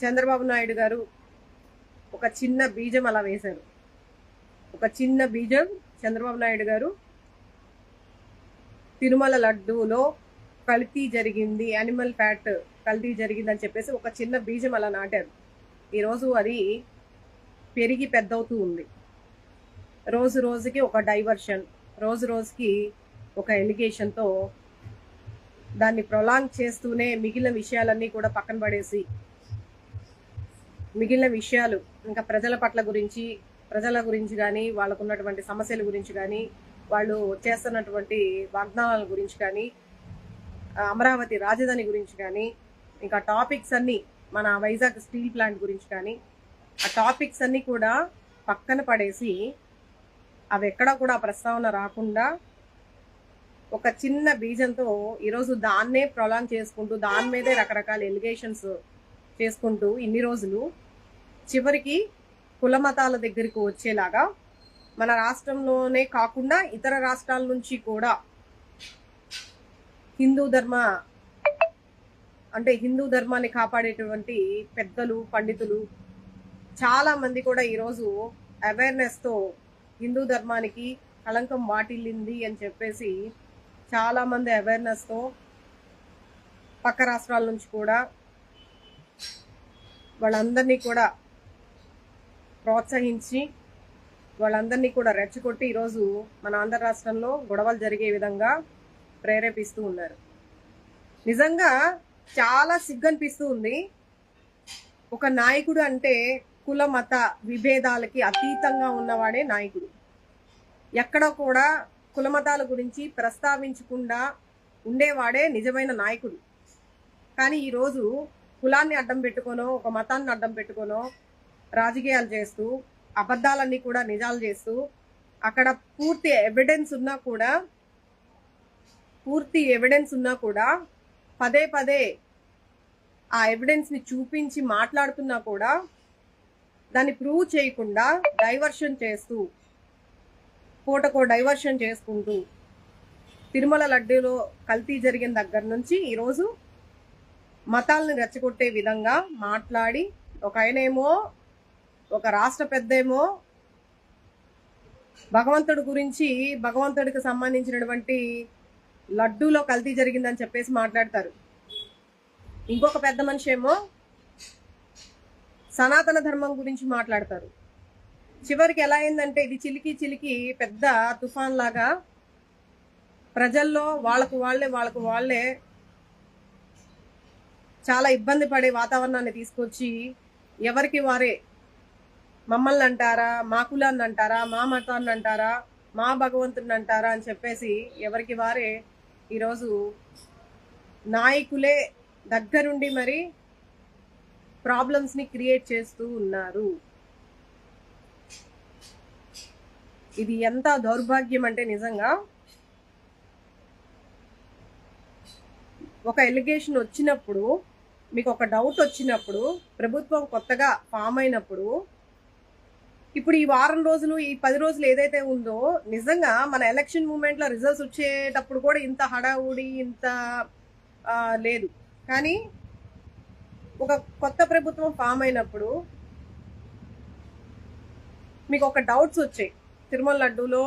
చంద్రబాబు నాయుడు గారు ఒక చిన్న బీజం అలా వేశారు. ఒక చిన్న బీజం చంద్రబాబు నాయుడు గారు తిరుమల లడ్డూలో కల్తీ జరిగింది, యానిమల్ ఫ్యాట్ కల్తీ జరిగిందని చెప్పేసి ఒక చిన్న బీజం అలా నాటారు. ఈరోజు అది పెరిగి పెద్దవుతూ ఉంది. రోజు రోజుకి ఒక డైవర్షన్, రోజు రోజుకి ఒక ఎలిగేషన్తో దాన్ని ప్రొలాంగ్ చేస్తూనే మిగిలిన విషయాలన్నీ కూడా పక్కన పడేసి మిగిలిన విషయాలు ఇంకా ప్రజల పట్ల గురించి, ప్రజల గురించి కానీ, వాళ్ళకు ఉన్నటువంటి సమస్యల గురించి కానీ, వాళ్ళు చేస్తున్నటువంటి వాగ్దానాల గురించి కానీ, అమరావతి రాజధాని గురించి కానీ, ఇంకా టాపిక్స్ అన్నీ మన వైజాగ్ స్టీల్ ప్లాంట్ గురించి కానీ, ఆ టాపిక్స్ అన్నీ కూడా పక్కన పడేసి అవి ఎక్కడా కూడా ప్రస్తావన రాకుండా ఒక చిన్న బీజంతో ఈరోజు దాన్నే ప్రొలాంగ్ చేసుకుంటూ దాని మీదే రకరకాల ఎలిగేషన్స్ చేసుకుంటూ ఇన్ని రోజులు చివరికి కుల మతాల దగ్గరికి వచ్చేలాగా మన రాష్ట్రంలోనే కాకుండా ఇతర రాష్ట్రాల నుంచి కూడా హిందూ ధర్మాన్ని కాపాడేటువంటి పెద్దలు, పండితులు చాలా మంది కూడా ఈరోజు అవేర్నెస్తో హిందూ ధర్మానికి కళంకం వాటిల్లింది అని చెప్పేసి చాలా మంది అవేర్నెస్తో పక్క రాష్ట్రాల నుంచి కూడా వాళ్ళందరినీ కూడా ప్రోత్సహించి వాళ్ళందరినీ కూడా రెచ్చగొట్టి ఈరోజు మన ఆంధ్ర రాష్ట్రంలో గొడవలు జరిగే విధంగా ప్రేరేపిస్తూ ఉన్నారు. నిజంగా చాలా సిగ్గనిపిస్తూ ఉంది. ఒక నాయకుడు అంటే కుల మత విభేదాలకి అతీతంగా ఉన్నవాడే నాయకుడు. ఎక్కడ కూడా కుల మతాల గురించి ప్రస్తావించకుండా ఉండేవాడే నిజమైన నాయకుడు. కానీ ఈరోజు కులాన్ని అడ్డం పెట్టుకోనో, ఒక మతాన్ని అడ్డం పెట్టుకోనో రాజకీయాలు చేస్తూ, అబద్ధాలన్నీ కూడా నిజాలు చేస్తూ, అక్కడ పూర్తి ఎవిడెన్స్ ఉన్నా కూడా పదే పదే ఆ ఎవిడెన్స్ని చూపించి మాట్లాడుతున్నా కూడా దాన్ని ప్రూవ్ చేయకుండా డైవర్షన్ చేస్తూ, పూటకో డైవర్షన్ చేసుకుంటూ తిరుమల లడ్డూలో కల్తీ జరిగిన దగ్గర నుంచి ఈరోజు మతాలను రెచ్చగొట్టే విధంగా మాట్లాడి, ఒక ఆయనేమో, ఒక రాష్ట్ర పెద్దేమో భగవంతుడికి సంబంధించినటువంటి లడ్డూలో కల్తీ జరిగిందని చెప్పేసి మాట్లాడతారు. ఇంకొక పెద్ద మనిషి ఏమో సనాతన ధర్మం గురించి మాట్లాడతారు. చివరికి ఎలా అయిందంటే ఇది చిలికి పెద్ద తుఫాన్ లాగా ప్రజల్లో వాళ్ళకు వాళ్ళే చాలా ఇబ్బంది పడే వాతావరణాన్ని తీసుకొచ్చి ఎవరికి వారే మమ్మల్ని అంటారా, మా కులాన్ని అంటారా, మా మతాన్ని అంటారా, మా భగవంతుని అంటారా అని చెప్పేసి ఎవరికి వారే ఈరోజు నాయకులే దగ్గరుండి మరి ప్రాబ్లమ్స్ని క్రియేట్ చేస్తూ ఉన్నారు. ఇది ఎంత దౌర్భాగ్యం అంటే నిజంగా ఒక ఎలిగేషన్ వచ్చినప్పుడు, మీకు ఒక డౌట్ వచ్చినప్పుడు, ప్రభుత్వం కొత్తగా ఫామ్ అయినప్పుడు, ఇప్పుడు ఈ వారం రోజులు, ఈ 10 రోజులు ఏదైతే ఉందో, నిజంగా మన ఎలక్షన్ మూమెంట్లో రిజల్ట్స్ వచ్చేటప్పుడు కూడా ఇంత హడావుడి ఇంత లేదు. కానీ ఒక కొత్త ప్రభుత్వం ఫామ్ అయినప్పుడు మీకు ఒక డౌట్స్ వచ్చాయి. తిరుమల లడ్డూలో